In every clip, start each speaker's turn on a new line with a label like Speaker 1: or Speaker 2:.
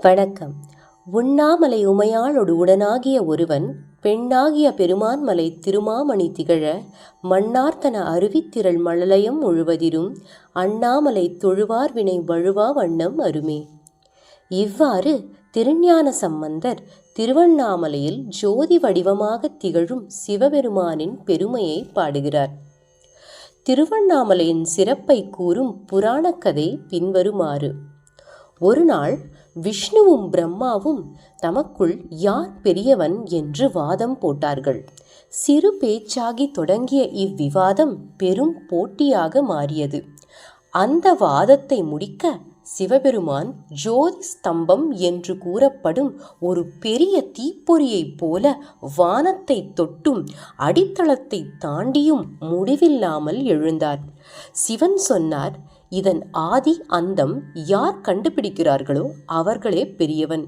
Speaker 1: வணக்கம். உண்ணாமலை உமையாளொடு உடனாகிய ஒருவன் பெண்ணாகிய பெருமான்மலை திருமாமணி திகழ மண்ணார்த்தன அருவித்திரள் மழலையம் முழுவதிலும் அண்ணாமலை தொழுவார் வினை வழுவா வண்ணம் அருமே. இவ்வாறு திருஞான சம்பந்தர் திருவண்ணாமலையில் ஜோதி வடிவமாக திகழும் சிவபெருமானின் பெருமையை பாடுகிறார். திருவண்ணாமலையின் சிறப்பை கூறும் புராணக்கதை பின்வருமாறு. ஒரு நாள் விஷ்ணுவும் பிரம்மாவும் தமக்குள் யார் பெரியவன் என்று வாதம் போட்டார்கள். சிறு பேச்சாகி தொடங்கிய இவ்விவாதம் பெரும் போட்டியாக மாறியது. அந்த வாதத்தை முடிக்க சிவபெருமான் ஜோதி ஸ்தம்பம் என்று கூறப்படும் ஒரு பெரிய தீப்பொறியைப் போல வானத்தை தொட்டும் அடித்தளத்தை தாண்டியும் முடிவில்லாமல் எழுந்தார். சிவன் சொன்னார், இதன் ஆதி அந்தம் யார் கண்டுபிடிக்கிறார்களோ அவர்களே பெரியவன்.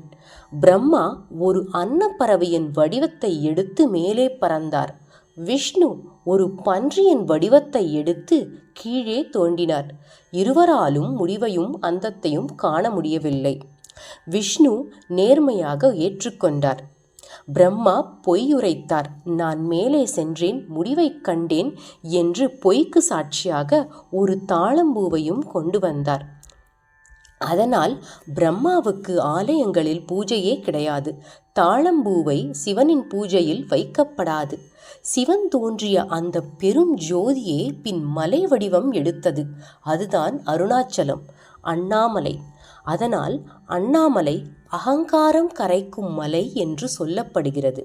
Speaker 1: பிரம்மா ஒரு அன்னப்பறவையின் வடிவத்தை எடுத்து மேலே பறந்தார். விஷ்ணு ஒரு பன்றியின் வடிவத்தை எடுத்து கீழே தோன்றினார். இருவராலும் முடிவையும் அந்தத்தையும் காண முடியவில்லை. விஷ்ணு நேர்மையாக ஏற்றுக்கொண்டார். பிரம்மா பொய்யுரைத்தார். நான் மேலே சென்றேன், முடிவை கண்டேன் என்று பொய்க்கு சாட்சியாக ஒரு தாழம்பூவையும் கொண்டு வந்தார். அதனால் பிரம்மாவுக்கு ஆலயங்களில் பூஜையே கிடையாது. தாழம்பூவை சிவனின் பூஜையில் வைக்கப்படாது. சிவன் தோன்றிய அந்த பெரும் ஜோதியே பின் மலை வடிவம் எடுத்தது. அதுதான் அருணாச்சலம், அண்ணாமலை. அதனால் அண்ணாமலை அகங்காரம் கரைக்கும் மலை என்று சொல்லப்படுகிறது.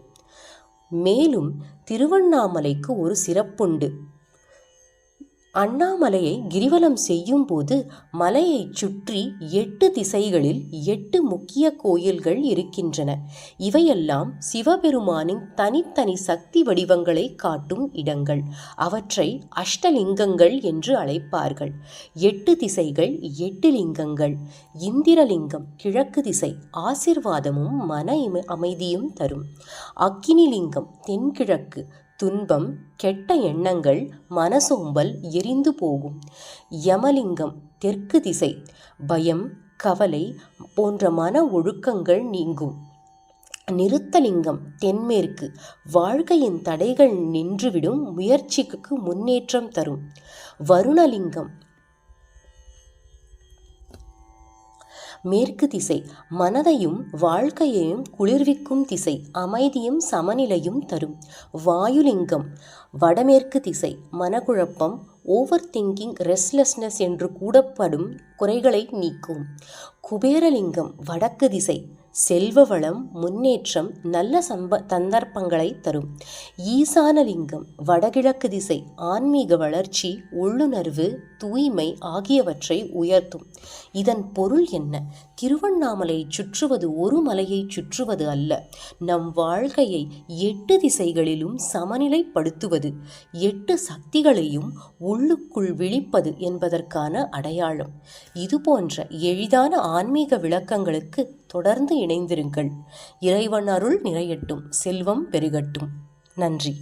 Speaker 1: மேலும் திருவண்ணாமலைக்கு ஒரு சிறப்புண்டு. அண்ணாமலையை கிரிவலம் செய்யும் போது மலையை சுற்றி 8 திசைகளில் 8 முக்கிய கோயில்கள் இருக்கின்றன. இவையெல்லாம் சிவபெருமானின் தனித்தனி சக்தி வடிவங்களை காட்டும் இடங்கள். அவற்றை அஷ்டலிங்கங்கள் என்று அழைப்பார்கள். 8 திசைகள் 8 லிங்கங்கள். இந்திரலிங்கம் கிழக்கு திசை, ஆசிர்வாதமும் மன அமைதியும் தரும். அக்கினிலிங்கம் தென்கிழக்கு, துன்பம், கெட்ட எண்ணங்கள், மனசோம்பல் எரிந்து போகும். யமலிங்கம் தெற்கு திசை, பயம், கவலை போன்ற மன ஒழுக்கங்கள் நீங்கும். நிருத்தலிங்கம் தென்மேற்கு, வாழ்க்கையின் தடைகள் நின்றுவிடும், முயற்சிக்கு முன்னேற்றம் தரும். வருணலிங்கம் மேற்கு திசை, மனதையும் வாழ்க்கையையும் குளிர்விக்கும் திசை, அமைதியும் சமநிலையும் தரும். வாயுலிங்கம் வடமேற்கு திசை, மனக்குழப்பம், ஓவர் திங்கிங், ரெஸ்ட்லெஸ்னஸ் என்று கூடப்படும் குறைகளை நீக்கும். குபேரலிங்கம் வடக்கு திசை, செல்வ வளம், முன்னேற்றம், நல்ல சந்தர்ப்பங்களை தரும். ஈசானலிங்கம் வடகிழக்கு திசை, ஆன்மீக வளர்ச்சி, உள்ளுணர்வு, தூய்மை ஆகியவற்றை உயர்த்தும். இதன் பொருள் என்ன? திருவண்ணாமலையை சுற்றுவது ஒரு மலையை சுற்றுவது அல்ல, நம் வாழ்க்கையை 8 திசைகளிலும் சமநிலைப்படுத்துவது, 8 சக்திகளையும் உள்ளுக்குள் விழிப்பது என்பதற்கான அடையாளம். இதுபோன்ற எளிதான ஆன்மீக விளக்கங்களுக்கு தொடர்ந்து இணைந்திருங்கள். இறைவன் அருள் நிறையட்டும், செல்வம் பெருகட்டும். நன்றி.